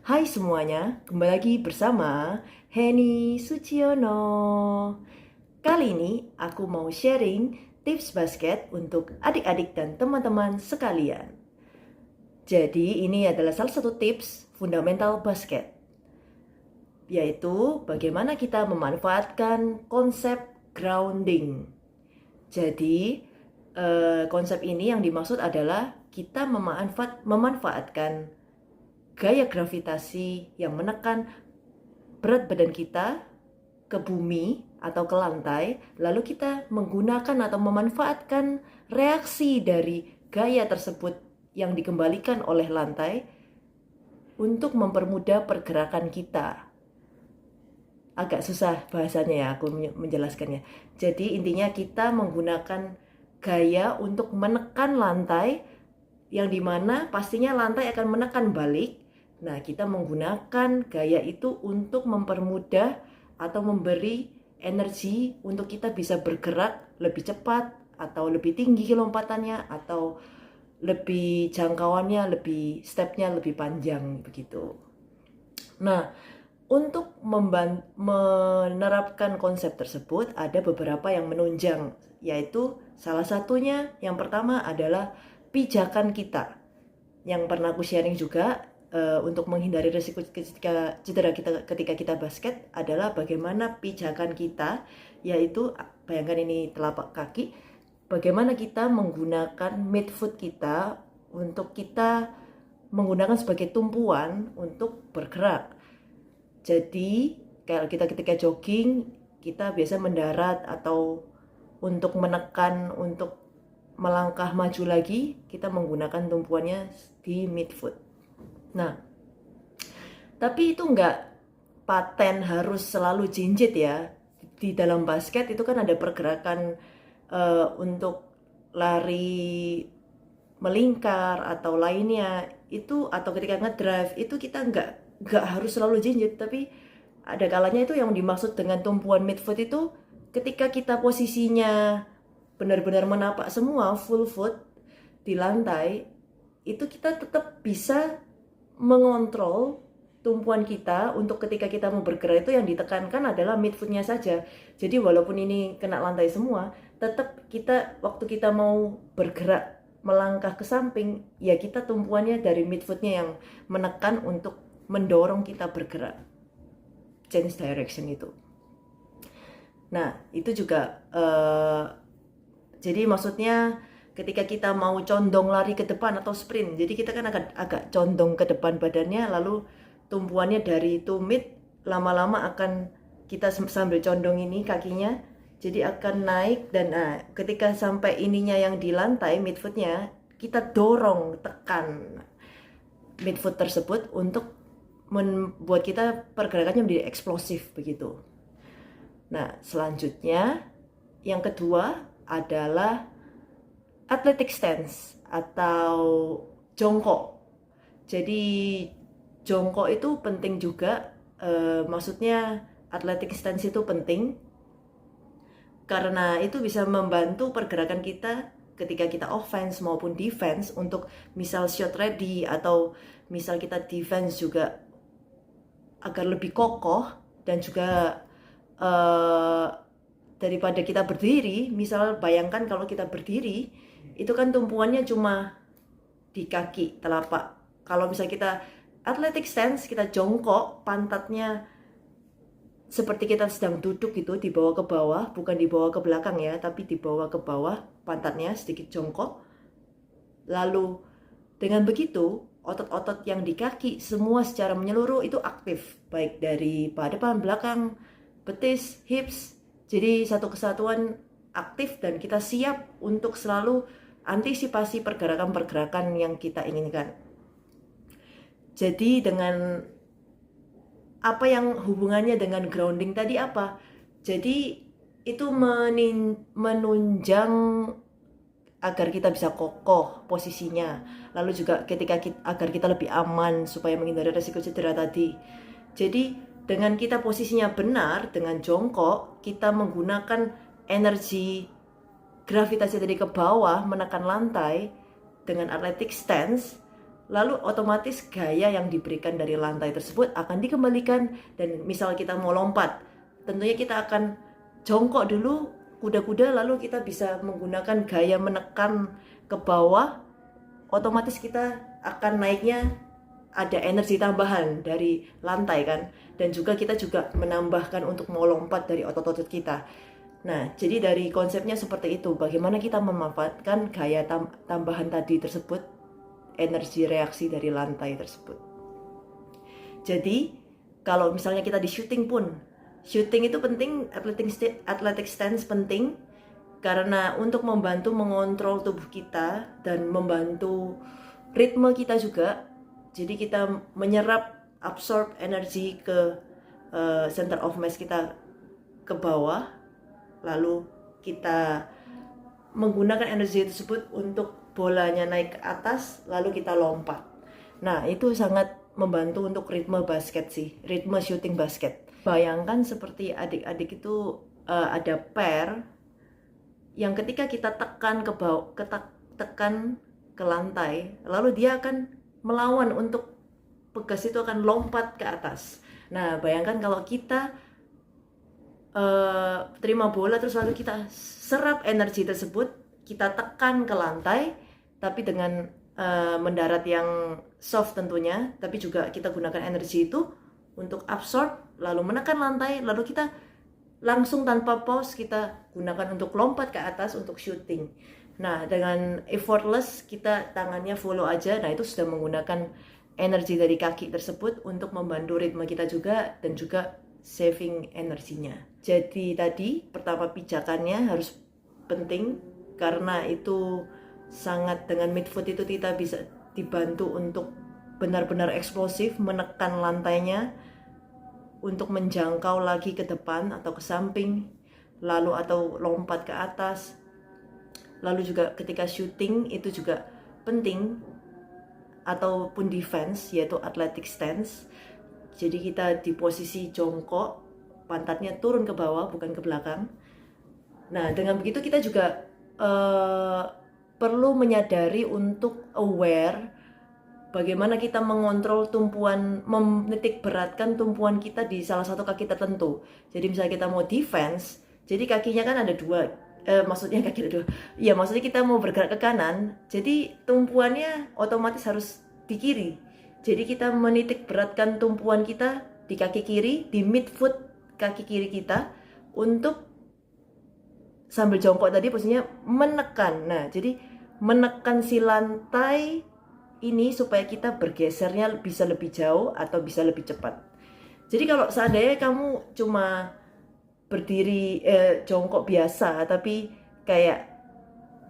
Hai semuanya, kembali lagi bersama Heni Suciono. Kali ini aku mau sharing tips basket untuk adik-adik dan teman-teman sekalian. Jadi ini adalah salah satu tips fundamental basket, yaitu bagaimana kita memanfaatkan konsep grounding. Jadi konsep ini yang dimaksud adalah kita memanfaatkan gaya gravitasi yang menekan berat badan kita ke bumi atau ke lantai, lalu kita menggunakan atau memanfaatkan reaksi dari gaya tersebut yang dikembalikan oleh lantai untuk mempermudah pergerakan kita. Agak susah bahasanya ya aku menjelaskannya. Jadi intinya kita menggunakan gaya untuk menekan lantai, yang dimana pastinya lantai akan menekan balik. Nah, kita menggunakan gaya itu untuk mempermudah atau memberi energi untuk kita bisa bergerak lebih cepat atau lebih tinggi kelompatannya atau lebih jangkauannya, lebih stepnya lebih panjang begitu. Nah, untuk menerapkan konsep tersebut ada beberapa yang menunjang, yaitu salah satunya yang pertama adalah pijakan kita. Yang pernah aku sharing juga untuk menghindari risiko cedera kita ketika kita basket adalah bagaimana pijakan kita, yaitu bayangkan ini telapak kaki, bagaimana kita menggunakan midfoot kita untuk kita menggunakan sebagai tumpuan untuk bergerak. Jadi kalau kita ketika jogging, kita biasa mendarat atau untuk menekan, untuk melangkah maju lagi, kita menggunakan tumpuannya di midfoot. Nah, tapi itu nggak paten harus selalu jinjit ya. Di dalam basket itu kan ada pergerakan untuk lari melingkar atau lainnya itu, atau ketika ngedrive itu kita nggak harus selalu jinjit, tapi ada kalanya itu yang dimaksud dengan tumpuan midfoot itu ketika kita posisinya benar-benar menapak semua full foot di lantai, itu kita tetap bisa mengontrol tumpuan kita untuk ketika kita mau bergerak itu yang ditekankan adalah midfootnya saja. Jadi walaupun ini kena lantai semua, tetap kita waktu kita mau bergerak melangkah ke samping, ya kita tumpuannya dari midfootnya yang menekan untuk mendorong kita bergerak, change direction itu. Nah itu juga jadi maksudnya ketika kita mau condong lari ke depan atau sprint, jadi kita kan akan agak condong ke depan badannya, lalu tumpuannya dari to mid lama-lama akan kita sambil condong ini kakinya, jadi akan naik, dan ketika sampai ininya yang di lantai midfootnya, kita dorong tekan midfoot tersebut untuk membuat kita pergerakannya menjadi eksplosif begitu. Nah selanjutnya yang kedua adalah athletic stance atau jongkok. Jadi jongkok itu penting juga, maksudnya athletic stance itu penting karena itu bisa membantu pergerakan kita ketika kita offense maupun defense, untuk misal shot ready atau misal kita defense juga agar lebih kokoh, dan juga daripada kita berdiri. Misal bayangkan kalau kita berdiri itu kan tumpuannya cuma di kaki telapak. Kalau misal kita athletic stance, kita jongkok, pantatnya seperti kita sedang duduk gitu, di bawah ke bawah, bukan di bawah ke belakang ya, tapi di bawah ke bawah, pantatnya sedikit jongkok. Lalu dengan begitu otot-otot yang di kaki semua secara menyeluruh itu aktif, baik dari depan, belakang, betis, hips. Jadi satu kesatuan aktif dan kita siap untuk selalu antisipasi pergerakan-pergerakan yang kita inginkan. Jadi dengan apa yang hubungannya dengan grounding tadi apa? Jadi itu menunjang agar kita bisa kokoh posisinya. Lalu juga agar kita lebih aman supaya menghindari resiko cedera tadi. Jadi dengan kita posisinya benar, dengan jongkok, kita menggunakan energi gravitasi dari ke bawah menekan lantai dengan athletic stance, lalu otomatis gaya yang diberikan dari lantai tersebut akan dikembalikan. Dan misal kita mau lompat, tentunya kita akan jongkok dulu kuda-kuda, lalu kita bisa menggunakan gaya menekan ke bawah, otomatis kita akan naiknya ada energi tambahan dari lantai kan, dan juga kita juga menambahkan untuk mau lompat dari otot-otot kita. Nah, jadi dari konsepnya seperti itu, bagaimana kita memanfaatkan gaya tambahan tadi tersebut, energi reaksi dari lantai tersebut. Jadi, kalau misalnya kita di syuting pun, syuting itu penting, athletic stance penting, karena untuk membantu mengontrol tubuh kita dan membantu ritme kita juga. Jadi kita menyerap, absorb energi ke center of mass kita ke bawah, lalu kita menggunakan energi tersebut untuk bolanya naik ke atas, lalu kita lompat. Nah, itu sangat membantu untuk ritme basket sih, ritme shooting basket. Bayangkan seperti adik-adik itu ada pair yang ketika kita tekan ke bawah, tekan ke lantai, lalu dia akan melawan untuk pegas itu akan lompat ke atas. Nah, bayangkan kalau kita terima bola terus lalu kita serap energi tersebut, kita tekan ke lantai, tapi dengan mendarat yang soft tentunya, tapi juga kita gunakan energi itu untuk absorb, lalu menekan lantai, lalu kita langsung tanpa pause kita gunakan untuk lompat ke atas untuk shooting. Nah, dengan effortless, kita tangannya follow aja. Nah, itu sudah menggunakan energi dari kaki tersebut untuk membantu ritme kita juga, dan juga saving energinya. Jadi tadi pertama pijakannya harus penting, karena itu sangat, dengan midfoot itu kita bisa dibantu untuk benar-benar eksplosif menekan lantainya untuk menjangkau lagi ke depan atau ke samping, lalu atau lompat ke atas. Lalu juga ketika shooting itu juga penting, ataupun defense, yaitu athletic stance. Jadi kita di posisi jongkok, pantatnya turun ke bawah bukan ke belakang. Nah, dengan begitu kita juga perlu menyadari untuk aware bagaimana kita mengontrol tumpuan, menitik beratkan tumpuan kita di salah satu kaki tertentu. Jadi misalnya kita mau defense, jadi kakinya kan ada dua, maksudnya kaki ada dua. Ya, maksudnya kita mau bergerak ke kanan, jadi tumpuannya otomatis harus di kiri. Jadi kita menitik beratkan tumpuan kita di kaki kiri, di midfoot kaki kiri kita, untuk sambil jongkok tadi posisinya menekan. Nah, jadi menekan si lantai ini supaya kita bergesernya bisa lebih jauh atau bisa lebih cepat. Jadi kalau seandainya kamu cuma berdiri jongkok biasa tapi kayak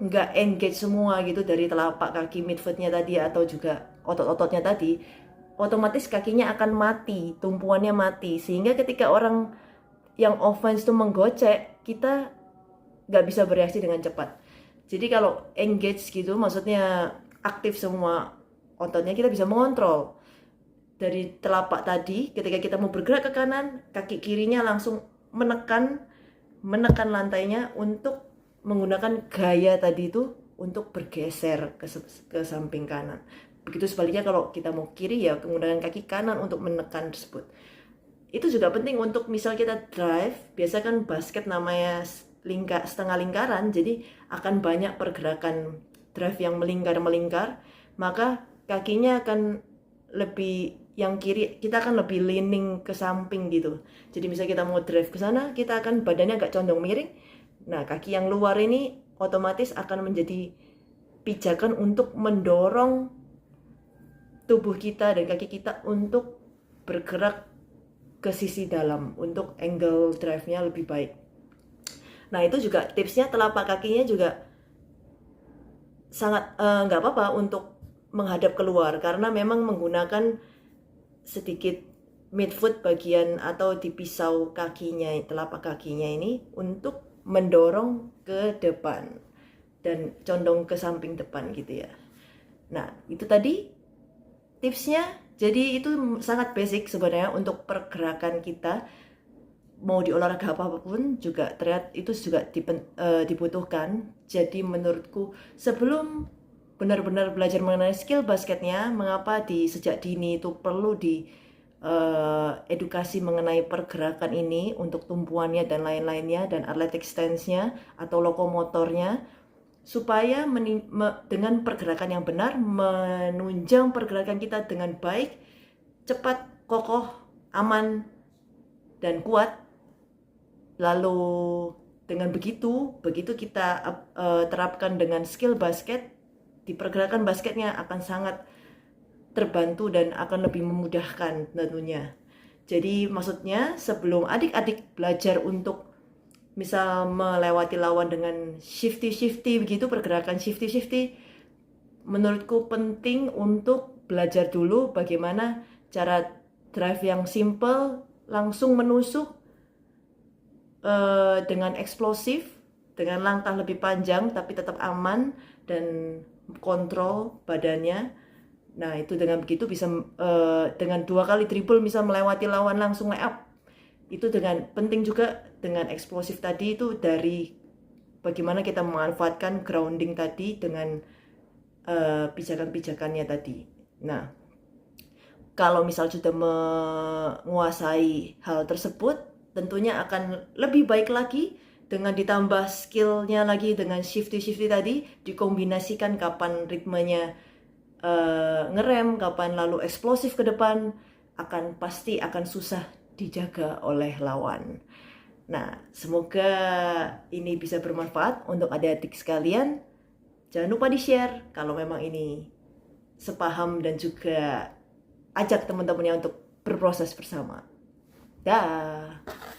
nggak engage semua gitu dari telapak kaki midfootnya tadi atau juga otot-ototnya tadi, otomatis kakinya akan mati, tumpuannya mati, sehingga ketika orang yang offense itu menggocek, kita nggak bisa bereaksi dengan cepat. Jadi kalau engage gitu, maksudnya aktif semua ototnya, kita bisa mengontrol dari telapak tadi. Ketika kita mau bergerak ke kanan, kaki kirinya langsung menekan lantainya untuk menggunakan gaya tadi itu untuk bergeser ke samping kanan. Begitu sebaliknya kalau kita mau kiri, ya menggunakan kaki kanan untuk menekan tersebut. Itu juga penting untuk misal kita drive, biasa kan basket namanya setengah lingkaran, jadi akan banyak pergerakan drive yang melingkar, maka kakinya akan lebih, yang kiri kita akan lebih leaning ke samping gitu. Jadi misalnya kita mau drive ke sana, kita akan badannya agak condong miring. Nah, kaki yang luar ini otomatis akan menjadi pijakan untuk mendorong tubuh kita dan kaki kita untuk bergerak ke sisi dalam, untuk angle drive-nya lebih baik. Nah, itu juga tipsnya, telapak kakinya juga sangat nggak apa-apa untuk menghadap keluar, karena memang menggunakan sedikit midfoot bagian atau di pisau kakinya, telapak kakinya ini untuk mendorong ke depan dan condong ke samping depan gitu ya. Nah, itu tadi tipsnya. Jadi itu sangat basic sebenarnya untuk pergerakan kita, mau di olahraga apapun juga terlihat itu juga dibutuhkan. Jadi menurutku sebelum benar-benar belajar mengenai skill basketnya, mengapa di sejak dini itu perlu di edukasi mengenai pergerakan ini untuk tumpuannya dan lain-lainnya, dan athletic stance-nya atau lokomotornya, supaya dengan pergerakan yang benar menunjang pergerakan kita dengan baik, cepat, kokoh, aman, dan kuat. Lalu dengan begitu kita terapkan dengan skill basket, di pergerakan basketnya akan sangat terbantu dan akan lebih memudahkan tentunya. Jadi maksudnya sebelum adik-adik belajar untuk misal melewati lawan dengan shifty begitu, pergerakan shifty, menurutku penting untuk belajar dulu bagaimana cara drive yang simple, langsung menusuk dengan eksplosif, dengan langkah lebih panjang tapi tetap aman dan kontrol badannya. Nah, itu dengan begitu bisa dengan 2 kali dribble bisa melewati lawan langsung layup. Itu dengan penting juga dengan eksplosif tadi, itu dari bagaimana kita memanfaatkan grounding tadi dengan pijakan-pijakannya tadi. Nah, kalau misal sudah menguasai hal tersebut, tentunya akan lebih baik lagi dengan ditambah skillnya lagi dengan shifty tadi, dikombinasikan kapan ritmenya ngerem, kapan lalu eksplosif ke depan, pasti akan susah dijaga oleh lawan. Nah, semoga ini bisa bermanfaat untuk adik-adik sekalian. Jangan lupa di-share kalau memang ini sepaham, dan juga ajak teman-temannya untuk berproses bersama. Dah.